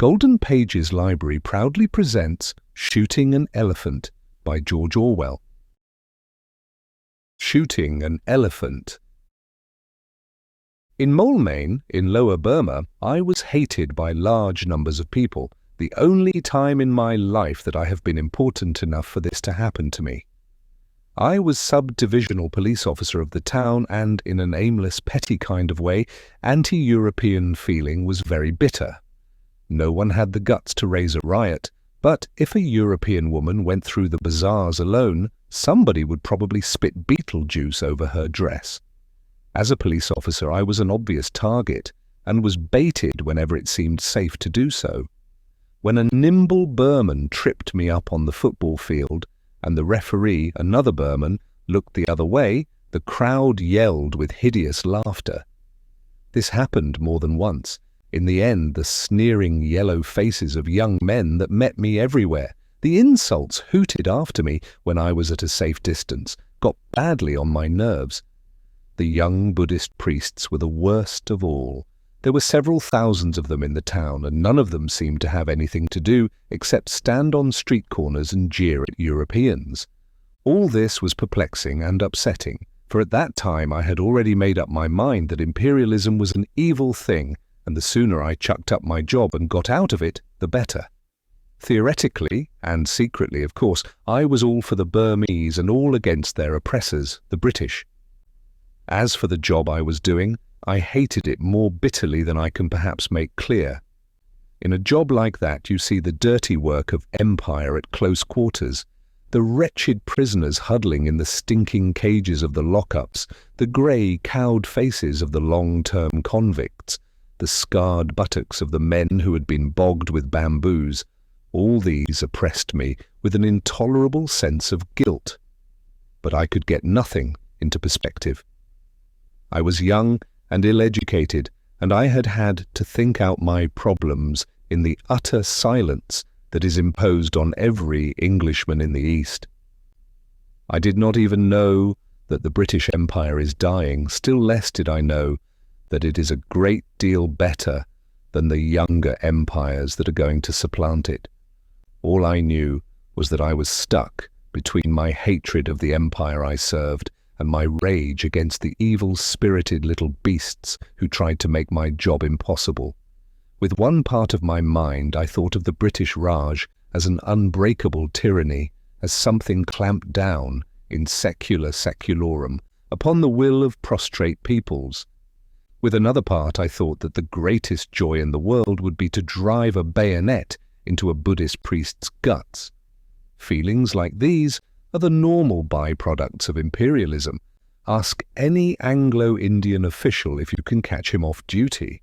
Golden Pages Library proudly presents Shooting an Elephant by George Orwell. Shooting an Elephant. In Moulmein, in Lower Burma, I was hated by large numbers of people, the only time in my life that I have been important enough for this to happen to me. I was sub-divisional police officer of the town, and in an aimless, petty kind of way, anti-European feeling was very bitter. No one had the guts to raise a riot, but if a European woman went through the bazaars alone, somebody would probably spit beetle juice over her dress. As a police officer, I was an obvious target, and was baited whenever it seemed safe to do so. When a nimble Burman tripped me up on the football field, and the referee, another Burman, looked the other way, the crowd yelled with hideous laughter. This happened more than once. In the end, the sneering yellow faces of young men that met me everywhere, the insults hooted after me when I was at a safe distance, got badly on my nerves. The young Buddhist priests were the worst of all. There were several thousands of them in the town, and none of them seemed to have anything to do except stand on street corners and jeer at Europeans. All this was perplexing and upsetting, for at that time I had already made up my mind that imperialism was an evil thing, and the sooner I chucked up my job and got out of it, the better. Theoretically, and secretly of course, I was all for the Burmese and all against their oppressors, the British. As for the job I was doing, I hated it more bitterly than I can perhaps make clear. In a job like that you see the dirty work of empire at close quarters, the wretched prisoners huddling in the stinking cages of the lockups, the grey, cowed faces of the long-term convicts, the scarred buttocks of the men who had been bogged with bamboos. All these oppressed me with an intolerable sense of guilt. But I could get nothing into perspective. I was young and ill-educated, and I had had to think out my problems in the utter silence that is imposed on every Englishman in the East. I did not even know that the British Empire is dying, still less did I know that it is a great deal better than the younger empires that are going to supplant it. All I knew was that I was stuck between my hatred of the empire I served and my rage against the evil-spirited little beasts who tried to make my job impossible. With one part of my mind I thought of the British Raj as an unbreakable tyranny, as something clamped down, in secula seculorum, upon the will of prostrate peoples. With another part I thought that the greatest joy in the world would be to drive a bayonet into a Buddhist priest's guts. Feelings like these are the normal byproducts of imperialism. Ask any Anglo-Indian official if you can catch him off duty.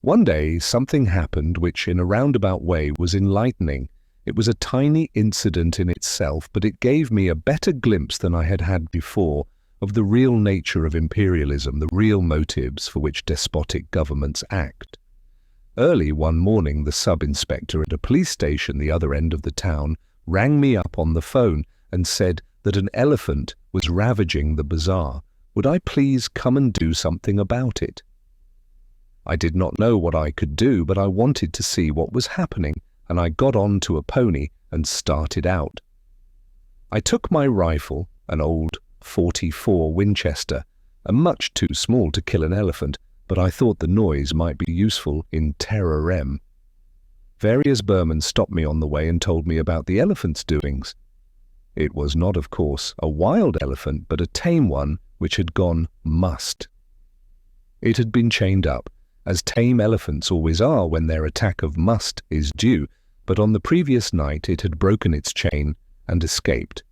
One day something happened which in a roundabout way was enlightening. It was a tiny incident in itself, but it gave me a better glimpse than I had had before of the real nature of imperialism, the real motives for which despotic governments act. Early one morning, the sub-inspector at a police station the other end of the town rang me up on the phone and said that an elephant was ravaging the bazaar. Would I please come and do something about it? I did not know what I could do, but I wanted to see what was happening, and I got on to a pony and started out. I took my rifle, an old .44 Winchester, and much too small to kill an elephant, but I thought the noise might be useful in terrorem. Various Burmans stopped me on the way and told me about the elephant's doings. It was not, of course, a wild elephant, but a tame one which had gone must. It had been chained up, as tame elephants always are when their attack of must is due, but on the previous night it had broken its chain and escaped.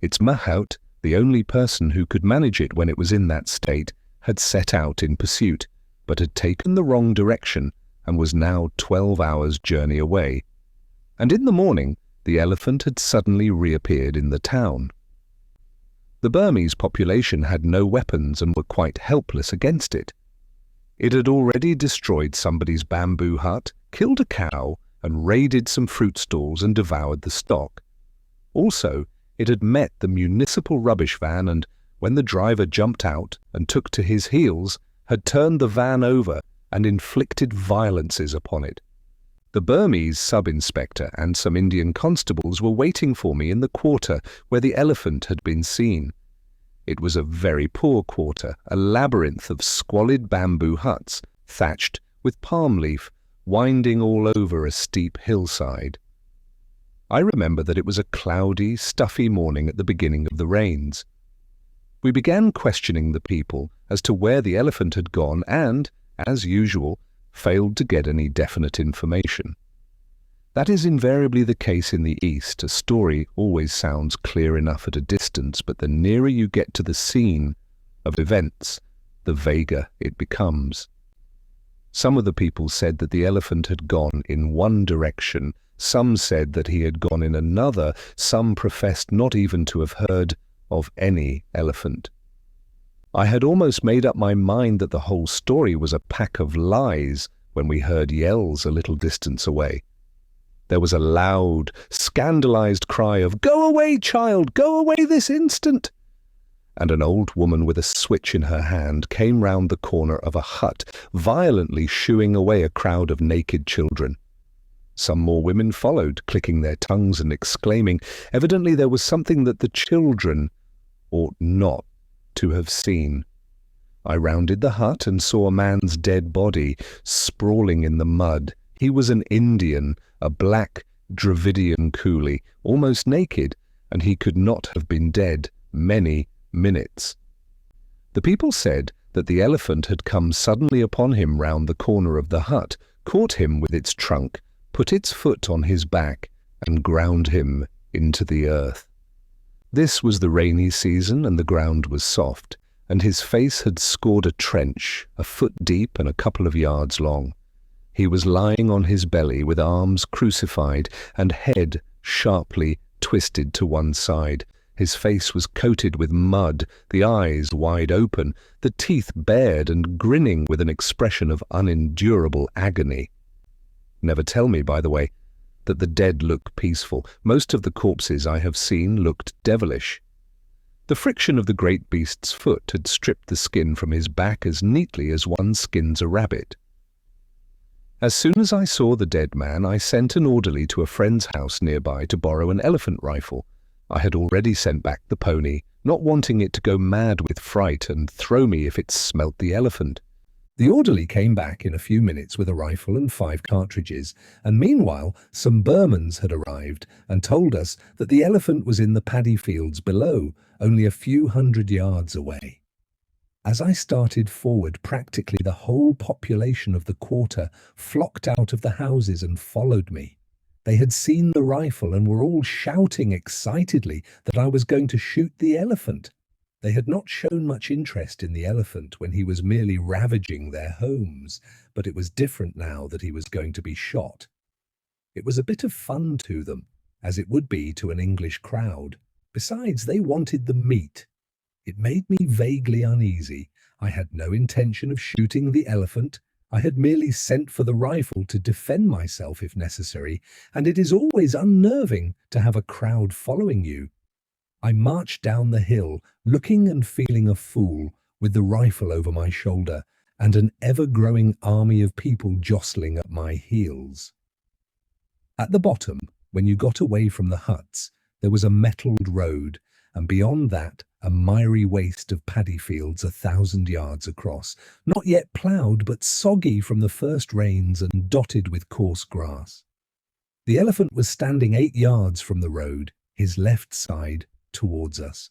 Its mahout, the only person who could manage it when it was in that state, had set out in pursuit, but had taken the wrong direction and was now 12 hours' journey away. And in the morning, the elephant had suddenly reappeared in the town. The Burmese population had no weapons and were quite helpless against it. It had already destroyed somebody's bamboo hut, killed a cow, and raided some fruit stalls and devoured the stock. Also, it had met the municipal rubbish van and, when the driver jumped out and took to his heels, had turned the van over and inflicted violences upon it. The Burmese sub-inspector and some Indian constables were waiting for me in the quarter where the elephant had been seen. It was a very poor quarter, a labyrinth of squalid bamboo huts, thatched with palm leaf, winding all over a steep hillside. I remember that it was a cloudy, stuffy morning at the beginning of the rains. We began questioning the people as to where the elephant had gone and, as usual, failed to get any definite information. That is invariably the case in the East. A story always sounds clear enough at a distance, but the nearer you get to the scene of events, the vaguer it becomes. Some of the people said that the elephant had gone in one direction, some said that he had gone in another, some professed not even to have heard of any elephant. I had almost made up my mind that the whole story was a pack of lies when we heard yells a little distance away. There was a loud, scandalized cry of, "Go away, child! Go away this instant!" And an old woman with a switch in her hand came round the corner of a hut, violently shooing away a crowd of naked children. Some more women followed, clicking their tongues and exclaiming. Evidently there was something that the children ought not to have seen. I rounded the hut and saw a man's dead body sprawling in the mud. He was an Indian, a black Dravidian coolie, almost naked, and he could not have been dead many minutes. The people said that the elephant had come suddenly upon him round the corner of the hut, caught him with its trunk, put its foot on his back, and ground him into the earth. This was the rainy season, and the ground was soft, and his face had scored a trench, a foot deep and a couple of yards long. He was lying on his belly with arms crucified and head sharply twisted to one side. His face was coated with mud, the eyes wide open, the teeth bared and grinning with an expression of unendurable agony. Never tell me, by the way, that the dead look peaceful. Most of the corpses I have seen looked devilish. The friction of the great beast's foot had stripped the skin from his back as neatly as one skins a rabbit. As soon as I saw the dead man, I sent an orderly to a friend's house nearby to borrow an elephant rifle. I had already sent back the pony, not wanting it to go mad with fright and throw me if it smelt the elephant. The orderly came back in a few minutes with a rifle and 5 cartridges, and meanwhile some Burmans had arrived and told us that the elephant was in the paddy fields below, only a few hundred yards away. As I started forward, practically the whole population of the quarter flocked out of the houses and followed me. They had seen the rifle and were all shouting excitedly that I was going to shoot the elephant. They had not shown much interest in the elephant when he was merely ravaging their homes, but it was different now that he was going to be shot. It was a bit of fun to them, as it would be to an English crowd. Besides, they wanted the meat. It made me vaguely uneasy. I had no intention of shooting the elephant. I had merely sent for the rifle to defend myself if necessary, and it is always unnerving to have a crowd following you. I marched down the hill, looking and feeling a fool, with the rifle over my shoulder, and an ever-growing army of people jostling at my heels. At the bottom, when you got away from the huts, there was a metalled road, and beyond that, a miry waste of paddy fields 1,000 yards across, not yet ploughed but soggy from the first rains and dotted with coarse grass. The elephant was standing 8 yards from the road, his left side towards us.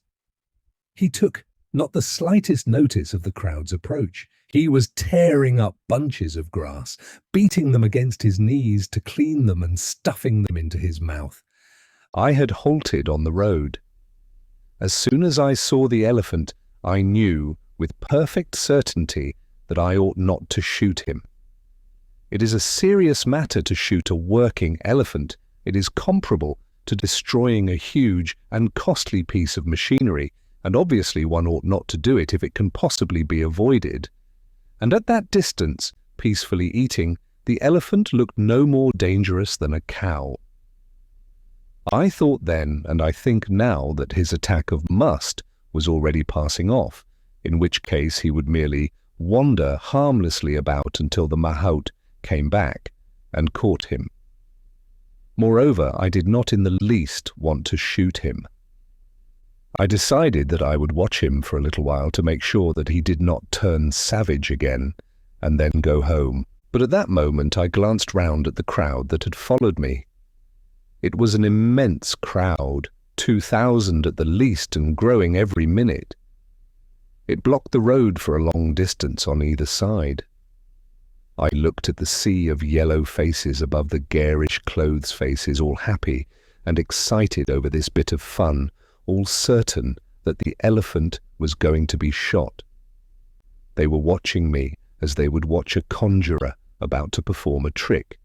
He took not the slightest notice of the crowd's approach. He was tearing up bunches of grass, beating them against his knees to clean them and stuffing them into his mouth. I had halted on the road. As soon as I saw the elephant, I knew with perfect certainty that I ought not to shoot him. It is a serious matter to shoot a working elephant. It is comparable to destroying a huge and costly piece of machinery, and obviously one ought not to do it if it can possibly be avoided. And at that distance, peacefully eating, the elephant looked no more dangerous than a cow. I thought then, and I think now, that his attack of must was already passing off, in which case he would merely wander harmlessly about until the mahout came back, and caught him. Moreover, I did not in the least want to shoot him. I decided that I would watch him for a little while to make sure that he did not turn savage again, and then go home. But at that moment I glanced round at the crowd that had followed me. It was an immense crowd, 2,000 at the least, and growing every minute. It blocked the road for a long distance on either side. I looked at the sea of yellow faces above the garish clothes faces, all happy and excited over this bit of fun, all certain that the elephant was going to be shot. They were watching me as they would watch a conjurer about to perform a trick.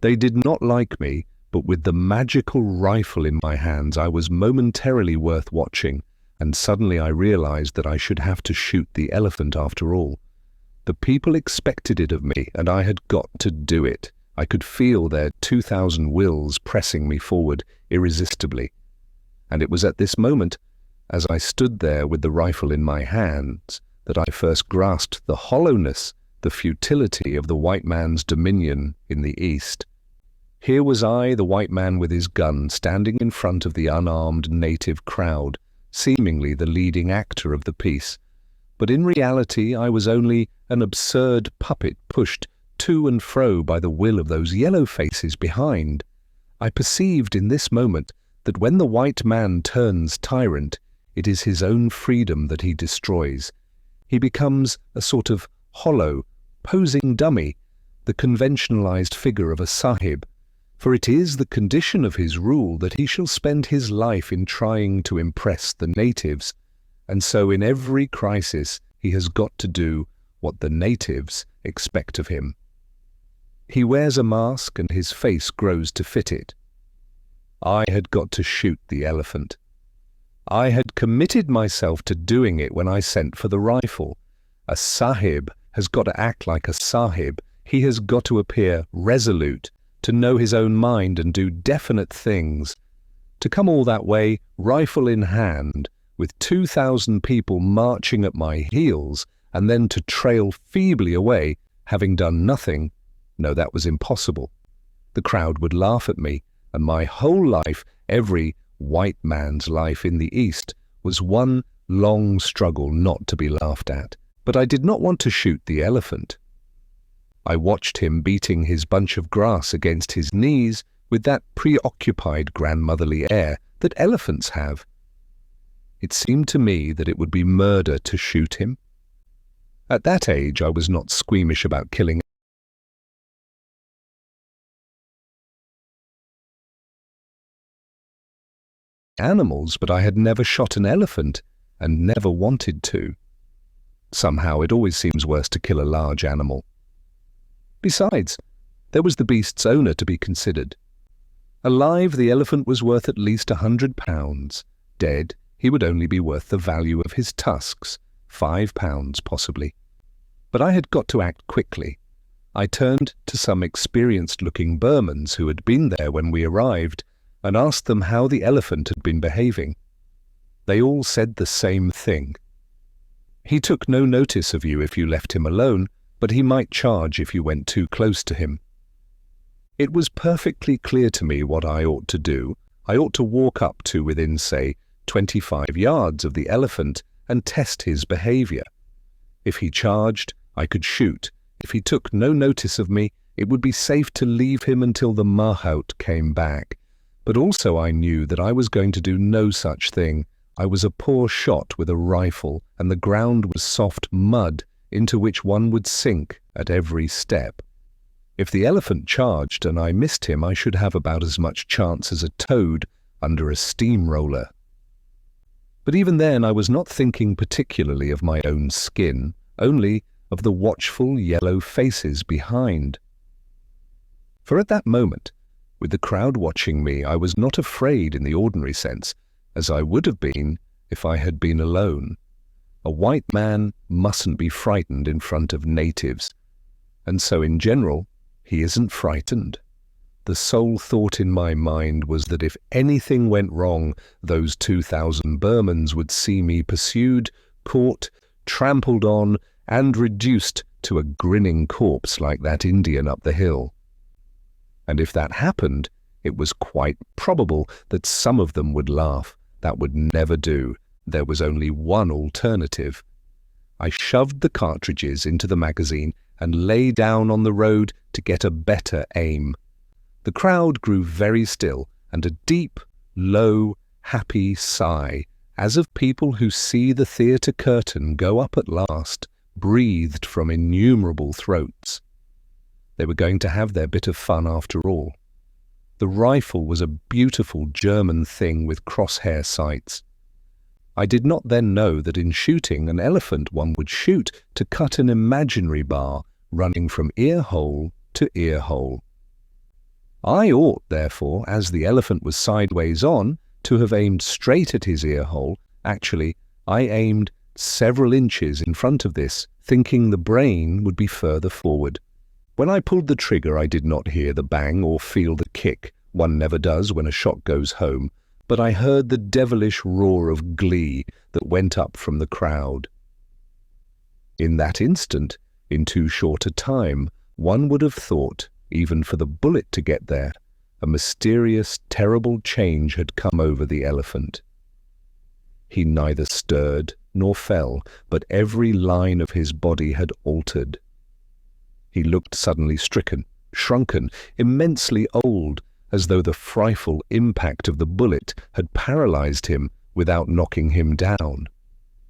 They did not like me, but with the magical rifle in my hands I was momentarily worth watching, and suddenly I realized that I should have to shoot the elephant after all. The people expected it of me, and I had got to do it. I could feel their 2,000 wills pressing me forward irresistibly. And it was at this moment, as I stood there with the rifle in my hands, that I first grasped the hollowness, the futility of the white man's dominion in the East. Here was I, the white man with his gun, standing in front of the unarmed native crowd, seemingly the leading actor of the piece. But in reality I was only an absurd puppet pushed to and fro by the will of those yellow faces behind. I perceived in this moment that when the white man turns tyrant, it is his own freedom that he destroys. He becomes a sort of hollow, posing dummy, the conventionalized figure of a sahib, for it is the condition of his rule that he shall spend his life in trying to impress the natives, and so in every crisis he has got to do what the natives expect of him. He wears a mask and his face grows to fit it. I had got to shoot the elephant. I had committed myself to doing it when I sent for the rifle. A sahib has got to act like a sahib. He has got to appear resolute, to know his own mind and do definite things. To come all that way, rifle in hand, with 2,000 people marching at my heels, and then to trail feebly away, having done nothing, no, that was impossible. The crowd would laugh at me, and my whole life, every white man's life in the East, was one long struggle not to be laughed at. But I did not want to shoot the elephant. I watched him beating his bunch of grass against his knees with that preoccupied grandmotherly air that elephants have. It seemed to me that it would be murder to shoot him. At that age I was not squeamish about killing animals, but I had never shot an elephant and never wanted to. Somehow it always seems worse to kill a large animal. Besides, there was the beast's owner to be considered. Alive, the elephant was worth at least £100. Dead, he would only be worth the value of his tusks, £5 possibly. But I had got to act quickly. I turned to some experienced-looking Burmans who had been there when we arrived and asked them how the elephant had been behaving. They all said the same thing. He took no notice of you if you left him alone, but he might charge if you went too close to him. It was perfectly clear to me what I ought to do. I ought to walk up to within, say, 25 yards of the elephant and test his behavior. If he charged, I could shoot. If he took no notice of me, it would be safe to leave him until the mahout came back. But also I knew that I was going to do no such thing. I was a poor shot with a rifle, and the ground was soft mud into which one would sink at every step. If the elephant charged and I missed him, I should have about as much chance as a toad under a steamroller. But even then I was not thinking particularly of my own skin, only of the watchful yellow faces behind. For at that moment, with the crowd watching me, I was not afraid in the ordinary sense, as I would have been if I had been alone. A white man mustn't be frightened in front of natives, and so in general, he isn't frightened. The sole thought in my mind was that if anything went wrong, those 2,000 Burmans would see me pursued, caught, trampled on, and reduced to a grinning corpse like that Indian up the hill. And if that happened, it was quite probable that some of them would laugh. That would never do. There was only one alternative. I shoved the cartridges into the magazine and lay down on the road to get a better aim. The crowd grew very still, and a deep, low, happy sigh, as of people who see the theatre curtain go up at last, breathed from innumerable throats. They were going to have their bit of fun after all. The rifle was a beautiful German thing with crosshair sights. I did not then know that in shooting an elephant one would shoot to cut an imaginary bar running from ear hole to ear hole. I ought, therefore, as the elephant was sideways on, to have aimed straight at his ear hole. Actually, I aimed several inches in front of this, thinking the brain would be further forward. When I pulled the trigger, I did not hear the bang or feel the kick. One never does when a shot goes home. But I heard the devilish roar of glee that went up from the crowd. In that instant, in too short a time, one would have thought, even for the bullet to get there, a mysterious, terrible change had come over the elephant. He neither stirred nor fell, but every line of his body had altered. He looked suddenly stricken, shrunken, immensely old, as though the frightful impact of the bullet had paralyzed him without knocking him down.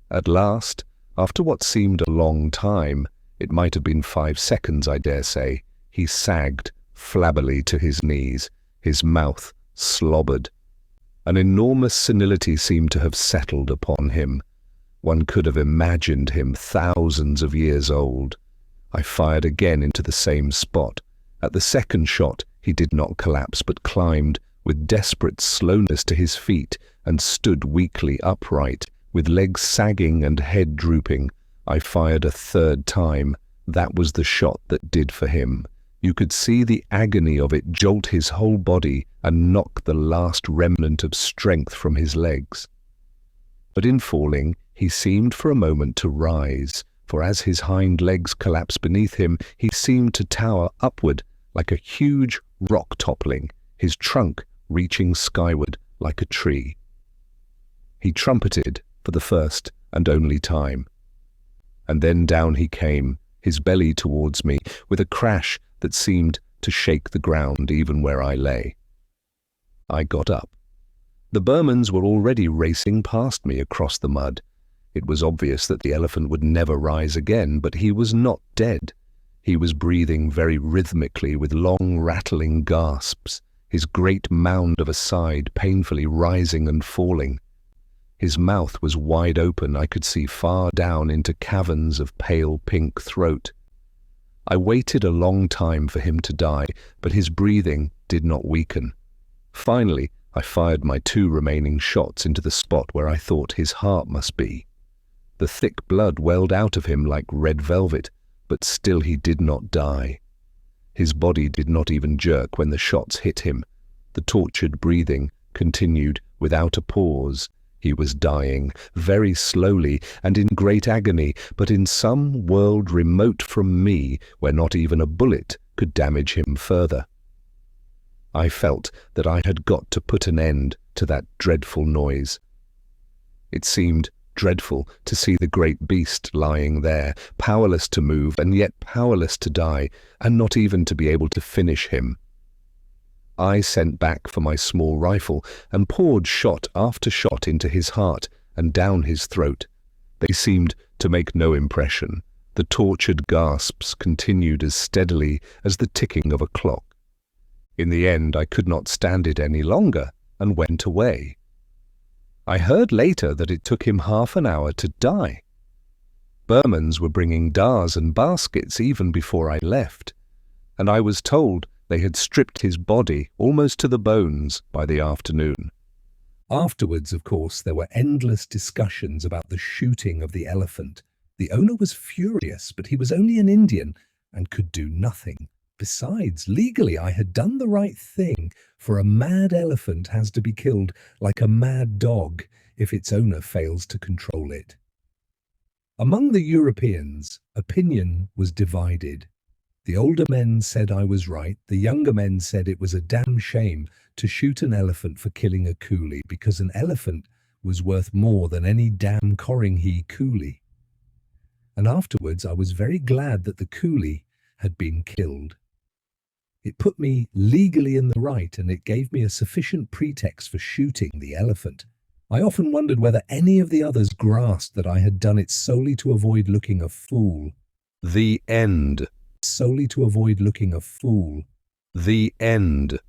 At last, after what seemed a long time, it might have been 5 seconds, I dare say, he sagged flabbily to his knees, his mouth slobbered. An enormous senility seemed to have settled upon him. One could have imagined him thousands of years old. I fired again into the same spot. At the second shot, he did not collapse, but climbed with desperate slowness to his feet and stood weakly upright, with legs sagging and head drooping. I fired a third time. That was the shot that did for him. You could see the agony of it jolt his whole body and knock the last remnant of strength from his legs. But in falling, he seemed for a moment to rise, for as his hind legs collapsed beneath him, he seemed to tower upward like a huge rock toppling, his trunk reaching skyward like a tree. He trumpeted for the first and only time. And then down he came, his belly towards me, with a crash that seemed to shake the ground even where I lay. I got up. The Burmans were already racing past me across the mud. It was obvious that the elephant would never rise again, but he was not dead. He was breathing very rhythmically with long rattling gasps, his great mound of a side painfully rising and falling. His mouth was wide open. I could see far down into caverns of pale pink throat. I waited a long time for him to die, but his breathing did not weaken. Finally, I fired my 2 remaining shots into the spot where I thought his heart must be. The thick blood welled out of him like red velvet, but still he did not die. His body did not even jerk when the shots hit him. The tortured breathing continued without a pause. He was dying, very slowly and in great agony, but in some world remote from me, where not even a bullet could damage him further. I felt that I had got to put an end to that dreadful noise. It seemed dreadful to see the great beast lying there, powerless to move and yet powerless to die, and not even to be able to finish him. I sent back for my small rifle and poured shot after shot into his heart and down his throat. They seemed to make no impression. The tortured gasps continued as steadily as the ticking of a clock. In the end, I could not stand it any longer and went away. I heard later that it took him half an hour to die. Burmans were bringing dars and baskets even before I left, and I was told they had stripped his body almost to the bones by the afternoon. Afterwards, of course, there were endless discussions about the shooting of the elephant. The owner was furious, but he was only an Indian and could do nothing. Besides, legally I had done the right thing, for a mad elephant has to be killed like a mad dog if its owner fails to control it. Among the Europeans, opinion was divided. The older men said I was right. The younger men said it was a damn shame to shoot an elephant for killing a coolie because an elephant was worth more than any damn Koringhi coolie. And afterwards I was very glad that the coolie had been killed. It put me legally in the right, and it gave me a sufficient pretext for shooting the elephant. I often wondered whether any of the others grasped that I had done it solely to avoid looking a fool. The end. Solely to avoid looking a fool. The end.